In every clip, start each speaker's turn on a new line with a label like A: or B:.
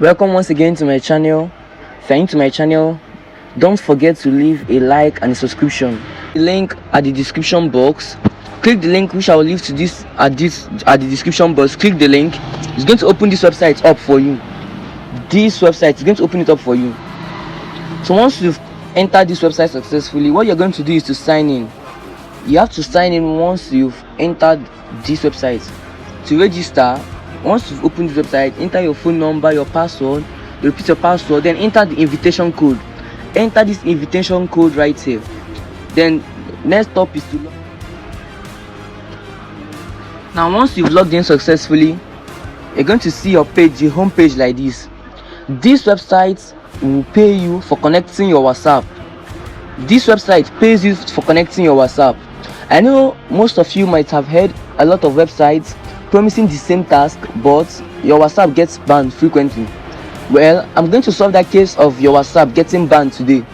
A: Welcome once again to my channel. If you're into my channel, don't forget to leave a like and a subscription. The link at the description box. Click the link which I will leave to this at the description box. Click the link. It's going to open this website up for you. This website is going to open it up for you. So once you've entered this website successfully, what you're going to do is to sign in. You have to sign in once you've entered this website. To register, once you've opened this website, enter your phone number, your password, repeat your password, then enter the invitation code. Enter this invitation code right here. Then next step is to log. Now once you've logged in successfully, you're going to see your page, your home page like this. This website will pay you for connecting your WhatsApp. This website pays you for connecting your WhatsApp. I know most of you might have heard a lot of websites promising the same task, but your WhatsApp gets banned frequently. Well, I'm going to solve that case of your WhatsApp getting banned today.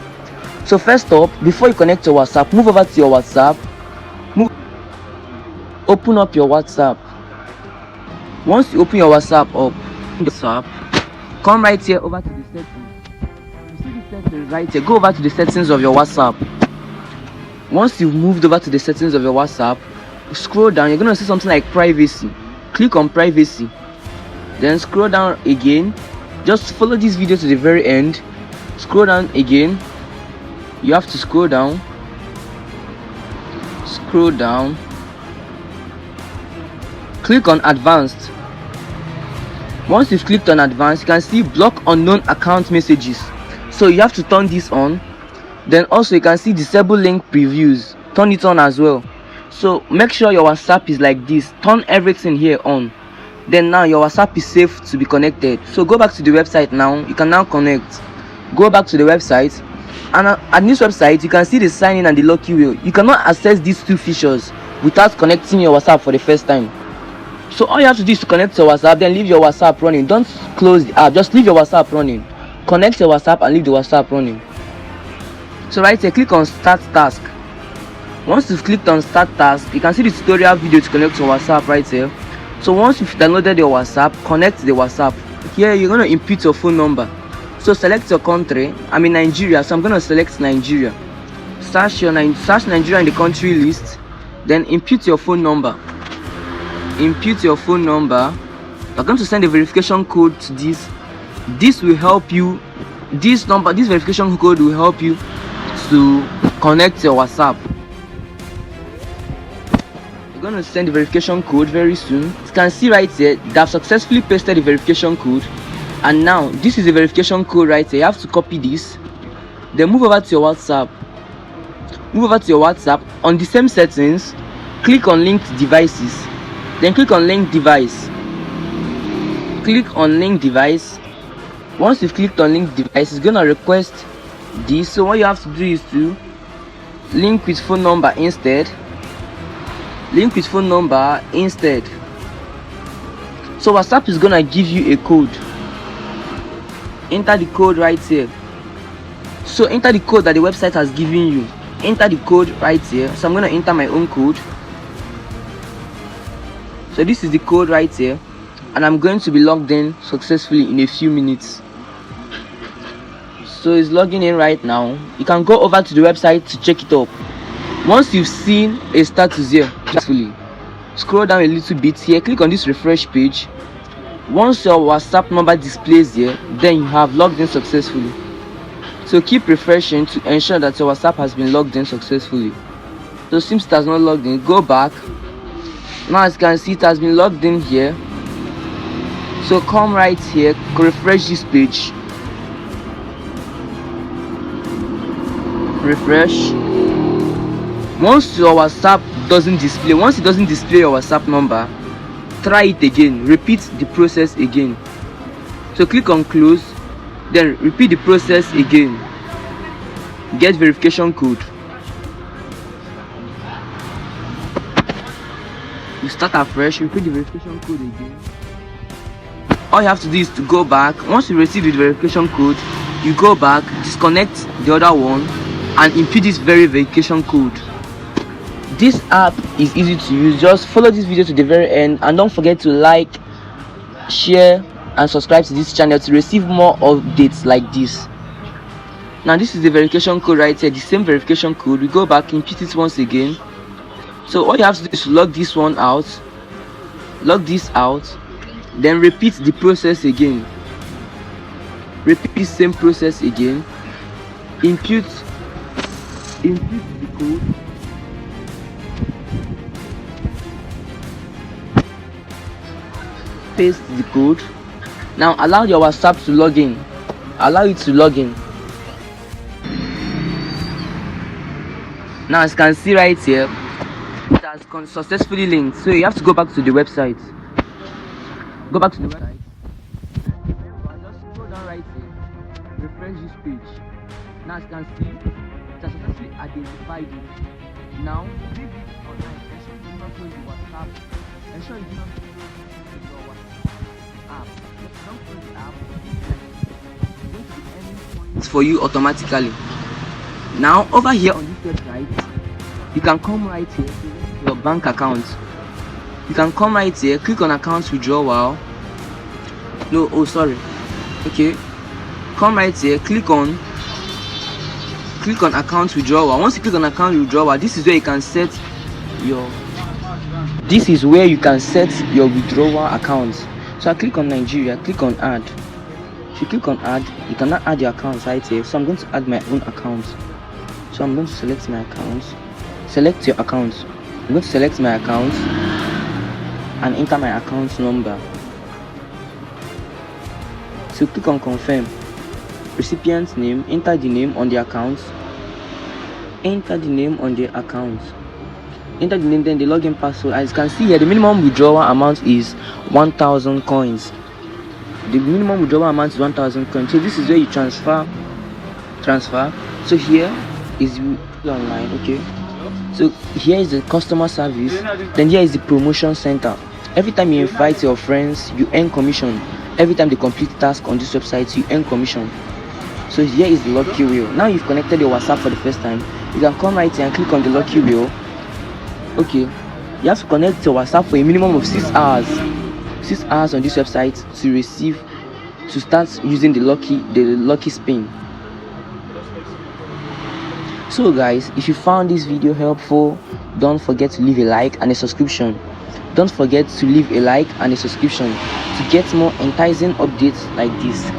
A: So first up, before you connect your WhatsApp, move over to your WhatsApp. Open up your WhatsApp. Once you open your WhatsApp up, come right here over to the settings. You see the settings right here. Go over to the settings of your WhatsApp. Once you've moved over to the settings of your WhatsApp, scroll down. You're going to see something like privacy. Click on privacy. Then scroll down again. Just follow this video to the very end. Scroll down again. You have to scroll down. Scroll down. Click on advanced. Once you've clicked on advanced, you can see block unknown account messages. So you have to turn this on. Then also you can see disable link previews. Turn it on as well. So make sure your WhatsApp is like this. Turn everything here on. Then now your WhatsApp is safe to be connected. So go back to the website now. You can now connect. Go back to the website, and at this website you can see the sign in and the lucky wheel. You cannot access these two features without connecting your WhatsApp for the first time. So all you have to do is to connect your WhatsApp, then leave your WhatsApp running. Don't close the app, just leave your WhatsApp running. Connect your WhatsApp and leave the WhatsApp running. So right here, click on start task. Once you've clicked on start task, you can see the tutorial video to connect your WhatsApp right here. So once you've downloaded your WhatsApp, connect the WhatsApp. Here you're going to input your phone number. So select your country. I'm in Nigeria, so I'm going to select Nigeria. Search Nigeria in the country list, then input your phone number. Input your phone number. You're going to send a verification code to this. This will help you. This verification code will help you to connect your WhatsApp. You're going to send the verification code very soon. You can see right here that I've successfully pasted the verification code. And now this is the verification code right here. You have to copy this. Then move over to your WhatsApp. Move over to your WhatsApp. On the same settings, click on linked devices. Then click on link device. Click on link device. Once you've clicked on link device, it's gonna request this. So what you have to do is to link with phone number instead. Link with phone number instead. So WhatsApp is gonna give you a code. Enter the code right here. So enter the code that the website has given you. Enter the code right here. So I'm gonna enter my own code. So this is the code right here, and I'm going to be logged in successfully in a few minutes. So it's logging in right now. You can go over to the website to check it up. Once you've seen a status here successfully, scroll down a little bit here, click on this refresh page. Once your WhatsApp number displays here, then you have logged in successfully. So keep refreshing to ensure that your WhatsApp has been logged in successfully. So since it has not logged in, go back. Now as you can see, it has been logged in here. So come right here, refresh this page. Refresh. Once your WhatsApp doesn't display, once it doesn't display your WhatsApp number, try it again. Repeat the process again. So click on close, then repeat the process again. Get verification code. You start afresh, repeat the verification code again. All you have to do is to go back. Once you receive the verification code, you go back, disconnect the other one, and input this verification code. This app is easy to use. Just follow this video to the very end, and don't forget to like, share, and subscribe to this channel to receive more updates like this. Now this is the verification code right here, the same verification code. We go back, input it once again. So all you have to do is log this one out, log this out, then repeat the process again. Repeat the same process again. Input the code, paste the code. Now allow your WhatsApp to log in. Allow it to log in. Now as you can see right here, it has successfully linked. So you have to go back to the website. Go back to the website. Just scroll down right here. Refresh this page. Now as you can see, it has successfully identified it. Now leave it online. Ensure you do not close the WhatsApp. Ensure you do not close your WhatsApp app. If you don't close the app, it's going to be earning points for you automatically. Now over here on this website, you can come right here to your bank account. You can come right here, click on account withdrawal. Okay, come right here, click on account withdrawal. Once you click on account withdrawal, this is where you can set your withdrawal account. So I click on Nigeria, click on add. If you click on add, you cannot add your account right here. So I'm going to add my own account. So I'm going to select my account. Select your account. I'm going to select my account and enter my account number. So click on confirm. Recipient name, enter the name on the account. Enter the name, then the login password. As you can see here, the minimum withdrawal amount is 1,000 coins. The minimum withdrawal amount is 1,000 coins. So this is where you transfer. So here is online. Okay, so here is the customer service, then here is the promotion center. Every time you invite your friends, you earn commission. Every time they complete task on this website, you earn commission. So here is the lucky wheel. Now you've connected your WhatsApp for the first time, you can come right here and click on the lucky wheel. Okay, you have to connect your WhatsApp for a minimum of 6 hours on this website to start using the lucky spin. So guys, if you found this video helpful, don't forget to leave a like and a subscription. Don't forget to leave a like and a subscription to get more enticing updates like this.